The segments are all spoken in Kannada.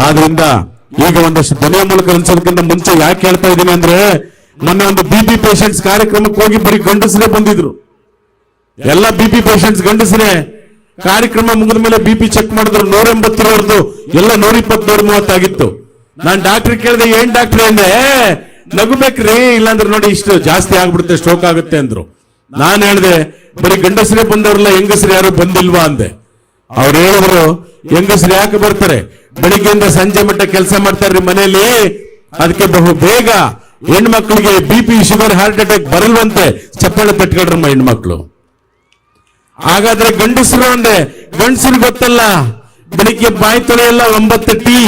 ಆದ್ರಿಂದ ಈಗ ಒಂದಷ್ಟು ಧ್ವನಿಯ ಮೂಲಕ ಅನ್ಸೋದಕ್ಕಿಂತ ಮುಂಚೆ ಯಾಕೆ ಹೇಳ್ತಾ ಇದ್ದೀನಿ ಅಂದ್ರೆ ಮೊನ್ನೆ ಒಂದು ಬಿಪಿ ಪೇಷಂಟ್ಸ್ ಕಾರ್ಯಕ್ರಮಕ್ಕೆ ಹೋಗಿ ಬರೀ ಗಂಡಸರೇ ಬಂದಿದ್ರು. ಎಲ್ಲ ಬಿಪಿ ಪೇಷಂಟ್ಸ್ ಗಂಡಸರೇ. ಕಾರ್ಯಕ್ರಮ ಮುಗಿದ ಮೇಲೆ ಬಿಪಿ ಚೆಕ್ ಮಾಡಿದ್ರು 180 ಎಲ್ಲ 120 130 ಆಗಿತ್ತು. ನಾನ್ ಡಾಕ್ಟರ್ ಕೇಳಿದೆ, ಏನ್ ಡಾಕ್ಟರ್ ಅಂದೆ, ನಗುಬೇಕ್ರಿ ಇಲ್ಲಾಂದ್ರೆ ನೋಡಿ ಇಷ್ಟು ಜಾಸ್ತಿ ಆಗ್ಬಿಡುತ್ತೆ, ಸ್ಟ್ರೋಕ್ ಆಗುತ್ತೆ ಅಂದ್ರು. ನಾನ್ ಹೇಳಿದೆ ಬರೀ ಗಂಡಸರೇ ಬಂದವ್ರಲ್ಲ, ಹೆಂಗಸರು ಯಾರು ಬಂದಿಲ್ವಾ ಅಂದೆ. ಅವ್ರು ಹೇಳಿದ್ರು, ಹೆಂಗಸರು ಯಾಕೆ ಬರ್ತಾರೆ, ಬೆಳಿಗ್ಗೆಯಿಂದ ಸಂಜೆ ಮಟ್ಟ ಕೆಲಸ ಮಾಡ್ತಾರ್ರಿ ಮನೆಯಲ್ಲಿ, ಅದಕ್ಕೆ ಬಹು ಬೇಗ ಹೆಣ್ಮಕ್ಳಿಗೆ ಬಿಪಿ ಶುಗರ್ ಹಾರ್ಟ್ ಅಟ್ಯಾಕ್ ಬರಲ್ವಂತೆ. ಚಪ್ಪಾಳೆ ತಟ್ಕೊಳ್ರಮ್ಮ ಹೆಣ್ಮಕ್ಳು. ಹಾಗಾದ್ರೆ ಗಂಡಸರು ಅಂದೆ, ಗಂಡಸರು ಗೊತ್ತಲ್ಲ, ಬೆಳಿಗ್ಗೆ ಬಾಯಿ ತೊಳೆಯಲ್ಲ 9 ಟೀ,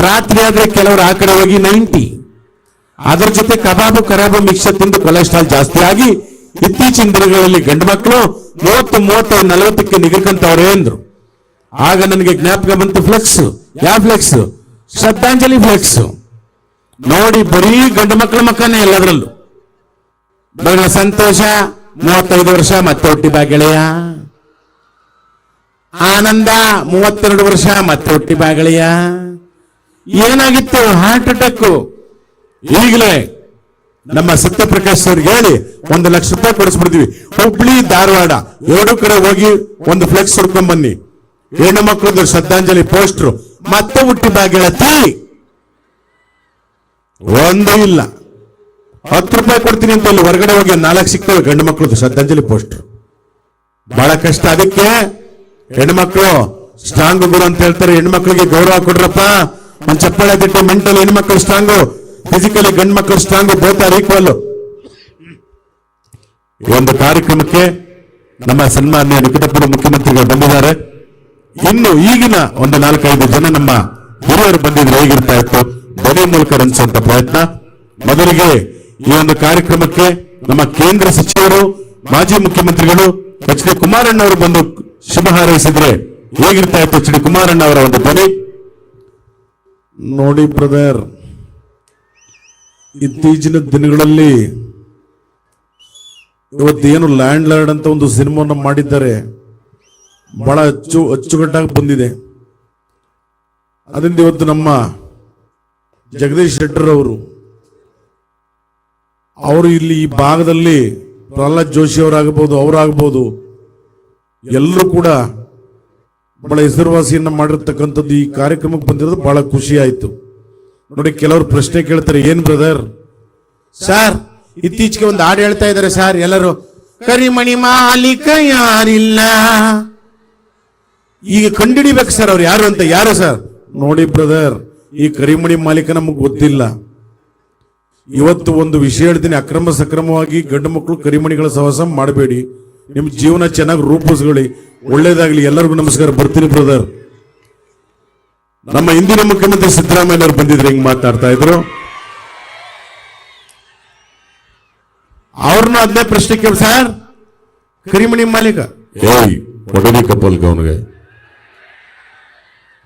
ರಾತ್ರಿ ಆದ್ರೆ ಕೆಲವರು ಆ ಕಡೆ ಹೋಗಿ 90, ಅದರ ಜೊತೆ ಕಬಾಬು ಕರಾಬು ಮಿಕ್ಸರ್ ತಿಂದು ಕೊಲೆಸ್ಟ್ರಾಲ್ ಜಾಸ್ತಿ ಆಗಿ ಇತ್ತೀಚಿನ ದಿನಗಳಲ್ಲಿ ಗಂಡು ಮಕ್ಕಳು 30, 35, 40ಕ್ಕೆ ನಿಗರ್ಕಂತವ್ರೆ ಅಂದ್ರು. ಆಗ ನನಗೆ ಜ್ಞಾಪಕ ಬಂತು ಫ್ಲೆಕ್ಸ್. ಯಾವ ಫ್ಲೆಕ್ಸ್? ಶ್ರದ್ಧಾಂಜಲಿ ಫ್ಲೆಕ್ಸ್. ನೋಡಿ ಬರೀ ಗಂಡು ಮಕ್ಕಳ ಮಕ್ಕನೇ ಎಲ್ಲದರಲ್ಲೂ. ಬಹಳ ಸಂತೋಷ, 35 ವರ್ಷ ಮತ್ತೆ ಹುಟ್ಟಿದ ಗೆಳೆಯ. ಆನಂದ 32 ವರ್ಷ ಮತ್ತೆ ಹುಟ್ಟಿದ ಗೆಳೆಯ. ಏನಾಗಿತ್ತು? Heart attack. ಈಗಲೇ ನಮ್ಮ ಸತ್ಯಪ್ರಕಾಶ್ ಅವ್ರಿಗೆ ಹೇಳಿ 1 ಲಕ್ಷ ರೂಪಾಯಿ ಕೊಡಿಸ್ಬಿಡ್ತೀವಿ. ಹುಬ್ಳಿ ಧಾರವಾಡ 2 ಕಡೆ ಹೋಗಿ ಒಂದು ಫ್ಲೆಕ್ಸ್ ಹುಡ್ಕೊಂಡ್ ಬನ್ನಿ. ಹೆಣ್ಣು ಮಕ್ಕಳದ್ದು ಶ್ರದ್ಧಾಂಜಲಿ ಪೋಸ್ಟ್ರು. ಮತ್ತೆ ಹುಟ್ಟಿದ ಗೆಳತಿ ಒಂದು ಇಲ್ಲ. 10 ರೂಪಾಯಿ ಕೊಡ್ತೀನಿ ಅಂತ ಇಲ್ಲಿ ಹೊರಗಡೆ ಹೋಗಿ 4 ಸಿಗ್ತವೆ ಗಂಡು ಮಕ್ಕಳದ್ದು ಶ್ರದ್ಧಾಂಜಲಿ ಪೋಸ್ಟರ್. ಬಹಳ ಕಷ್ಟ. ಅದಕ್ಕೆ ಹೆಣ್ಮಕ್ಳು ಸ್ಟ್ರಾಂಗ್ ಗುರು ಅಂತ ಹೇಳ್ತಾರೆ. ಹೆಣ್ಮಕ್ಳಿಗೆ ಗೌರವ ಕೊಡ್ರಪ್ಪ. ಒಂದ್ ಚಪ್ಪಾಳೆ ತಟ್ಟಿ. ಮೆಂಟಲ್ ಹೆಣ್ಮಕ್ಳು ಸ್ಟ್ರಾಂಗು, ಫಿಸಿಕಲಿ ಗಂಡು ಮಕ್ಕಳು ಸ್ಟ್ರಾಂಗು, ಬೋತ್ ಆರ್ ಈಕ್ವಲ್. ಈ ಒಂದು ಕಾರ್ಯಕ್ರಮಕ್ಕೆ ನಮ್ಮ ಸನ್ಮಾನ್ಯ ನಿಕಟಪುರ ಮುಖ್ಯಮಂತ್ರಿಗಳು ಬಂದಿದ್ದಾರೆ. ಇನ್ನು ಈಗಿನ ಒಂದು 4-5 ಜನ ನಮ್ಮ ಹಿರಿಯರು ಬಂದಿದ್ರೆ ಹೇಗಿರ್ತಾ ಇತ್ತು, ಧ್ವನಿ ಮೂಲಕ ರಂಜಿಸುವಂತ ಪ್ರಯತ್ನ. ಮೊದಲಿಗೆ ಈ ಒಂದು ಕಾರ್ಯಕ್ರಮಕ್ಕೆ ನಮ್ಮ ಕೇಂದ್ರ ಸಚಿವರು, ಮಾಜಿ ಮುಖ್ಯಮಂತ್ರಿಗಳು ಎಚ್ ಡಿ ಕುಮಾರಣ್ಣ ಅವರು ಬಂದು ಶುಭ ಹಾರೈಸಿದ್ರೆ ಹೇಗಿರ್ತಾ ಇತ್ತು ಎಚ್ ಡಿ ಕುಮಾರಣ್ಣ ಅವರ ಒಂದು ಧ್ವನಿ. ನೋಡಿ ಬ್ರದರ್, ಇತ್ತೀಚಿನ ದಿನಗಳಲ್ಲಿ ಇವತ್ತೇನು ಲ್ಯಾಂಡ್ ಲಾರ್ಡ್ ಅಂತ ಒಂದು ಸಿನಿಮಾವನ್ನು ಮಾಡಿದ್ದಾರೆ, ಬಹಳ ಅಚ್ಚುಕಟ್ಟಾಗಿ ಬಂದಿದೆ. ಅದರಿಂದ ಇವತ್ತು ನಮ್ಮ ಜಗದೀಶ್ ಶೆಟ್ಟರ್ ಅವರು ಇಲ್ಲಿ ಈ ಭಾಗದಲ್ಲಿ ಪ್ರಹ್ಲಾದ್ ಜೋಶಿ ಅವರಾಗಬಹುದು, ಅವರಾಗಬಹುದು, ಎಲ್ಲರೂ ಕೂಡ ಬಹಳ ಹೆಸರುವಾಸಿಯನ್ನ ಮಾಡಿರ್ತಕ್ಕಂಥದ್ದು. ಈ ಕಾರ್ಯಕ್ರಮಕ್ಕೆ ಬಂದಿರೋದು ಬಹಳ ಖುಷಿ ಆಯ್ತು. ನೋಡಿ, ಕೆಲವರು ಪ್ರಶ್ನೆ ಕೇಳ್ತಾರೆ, ಏನ್ ಬ್ರದರ್ ಸರ್ ಇತ್ತೀಚೆಗೆ ಒಂದು ಹಾಡು ಹೇಳ್ತಾ ಇದ್ದಾರೆ ಸರ್ ಎಲ್ಲರೂ, ಕರಿಮಣಿ ಮಾಲೀಕ ಯಾರಿಲ್ಲ. ಈಗ ಕಂಡುಹಿಡಿಬೇಕು ಸರ್ ಅವ್ರು ಯಾರು ಅಂತ. ಯಾರು ಸರ್? ನೋಡಿ ಬ್ರದರ್, ಈ ಕರಿಮಣಿ ಮಾಲೀಕ ನಮಗೆ ಗೊತ್ತಿಲ್ಲ. ಇವತ್ತು ಒಂದು ವಿಷಯ ಹೇಳ್ತೀನಿ, ಅಕ್ರಮ ಸಕ್ರಮವಾಗಿ ಗಂಡು ಮಕ್ಕಳು ಕರಿಮಣಿಗಳ ಸಹವಾಸ ಮಾಡಬೇಡಿ. ನಿಮ್ ಜೀವನ ಚೆನ್ನಾಗಿ ರೂಪಿಸ್ಕೊಳ್ಳಿ, ಒಳ್ಳೇದಾಗ್ಲಿ. ಎಲ್ಲರಿಗೂ ನಮಸ್ಕಾರ. ಬರ್ತೀನಿ ಬ್ರದರ್. ನಮ್ಮ ಹಿಂದಿನ ಮುಖ್ಯಮಂತ್ರಿ ಸಿದ್ದರಾಮಯ್ಯ ಅವರು ಬಂದಿದ್ರು, ಹಿಂಗ್ ಮಾತಾಡ್ತಾ ಇದ್ರು. ಅವ್ರನ್ನ ಅದನ್ನೇ ಪ್ರಶ್ನೆ ಕೇಳಿ, ಸರ್ ಕರಿಮಣಿ ಮಾಲೀಕ ಏಯ್ ಒಡನಿ ಕಪ್ಪಲ್ಗ ಅವನಿಗೆ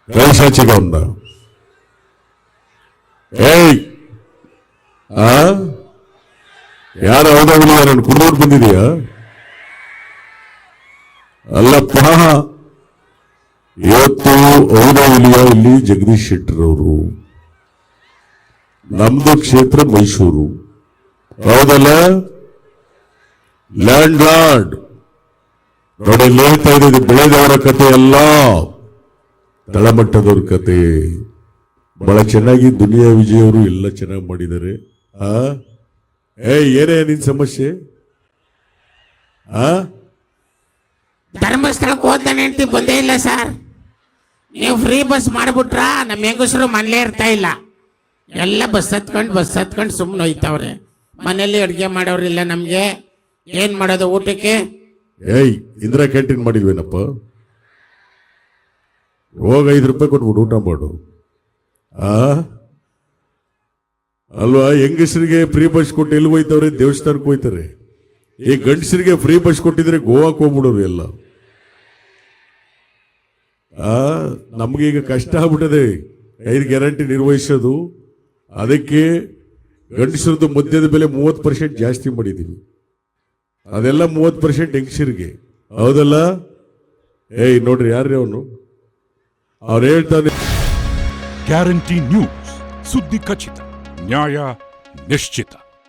ಕೈಸಾಚಿಗ ಅವನ್ನ ಏಯ್ ಯಾರು ಹೌದಾಗಲಿ ಯಾರನ್ನು ಕುಡಿದೋರು ಬಂದಿದೆಯಾ? ಅಲ್ಲಪ್ಪ, ಇವತ್ತು ಹೌದಾವಲಿಯ ಇಲ್ಲಿ ಜಗದೀಶ್ ಶೆಟ್ಟರ್ ಅವರು, ನಮ್ದು ಕ್ಷೇತ್ರ ಮೈಸೂರು, ಹೌದಲ್ಲ? ಲ್ಯಾಂಡ್ ಲಾರ್ಡ್ ನೋಡಿ, ಹೇಳ್ತಾ ಇದ್ದು ಬೆಳೆದವರ ಕತೆ ಅಲ್ಲ, ತಳಮಟ್ಟದವ್ರ ಕತೆ. ಬಹಳ ಚೆನ್ನಾಗಿ ದುನಿಯಾ ವಿಜಯ್ ಅವರು ಎಲ್ಲ ಚೆನ್ನಾಗಿ ಮಾಡಿದ್ದಾರೆ. ಏನೇ ನಿನ್ ಸಮಸ್ಯೆ? ಧರ್ಮಸ್ಥಳಕ್ಕೆ ಹೋದಾನೆ ಅಂತ ಬಂದೇ ಇಲ್ಲ ಸರ್. ನೀವು ಫ್ರೀ ಬಸ್ ಮಾಡ್ಬಿಟ್ರ ನಮ್ಮ ಹೆಂಗಸರು ಮನೇಲೇ ಇರ್ತಾ ಇಲ್ಲ. ಎಲ್ಲ ಬಸ್ ಹತ್ಕೊಂಡು ಸುಮ್ಮನೆ ಹೋಯ್ತವ್ರೆ. ಮನೇಲಿ ಅಡುಗೆ ಮಾಡೋರಿಲ್ಲ. ನಮ್ಗೆ ಏನ್ ಮಾಡೋದು ಊಟಕ್ಕೆ? ಇಂದಿರಾ ಕ್ಯಾಂಟೀನ್ ಮಾಡಿದ್ವೇನಪ್ಪ, ಹೋಗ 5 ರೂಪಾಯಿ ಕೊಟ್ಬಿಟ್ಟು ಊಟ ಮಾಡು. ಅಲ್ವಾ? ಹೆಂಗಸರಿಗೆ ಫ್ರೀ ಬಸ್ ಕೊಟ್ಟು ಎಲ್ಲಿ ಹೋಯ್ತವ್ರೆ? ದೇವಸ್ಥಾನಕ್ಕೆ ಹೋಯ್ತಾರೆ. ಈ ಗಂಡಸರಿಗೆ ಫ್ರೀ ಬಸ್ ಕೊಟ್ಟಿದ್ರೆ ಗೋವಾಕ್ಕೆ ಹೋಗ್ಬಿಡೋರು ಎಲ್ಲ. ನಮ್ಗೀಗ ಕಷ್ಟ ಆಗ್ಬಿಟ್ಟದೆ 5 ಗ್ಯಾರಂಟಿ ನಿರ್ವಹಿಸೋದು. ಅದಕ್ಕೆ ಗಂಡಸರದ್ದು ಮದ್ಯದ ಬೆಲೆ 30% ಜಾಸ್ತಿ ಮಾಡಿದ್ದೀವಿ. ಅದೆಲ್ಲ 30% ಹೆಂಗಸರಿಗೆ, ಹೌದಲ್ಲ? ನೋಡ್ರಿ ಯಾರ್ರಿ ಅವನು ಅವ್ರು ಹೇಳ್ತಾರೆ. ಗ್ಯಾರಂಟಿ ನ್ಯೂಸ್, ಸುದ್ದಿ ಖಚಿತ, ನ್ಯಾಯ ನಿಶ್ಚಿತ.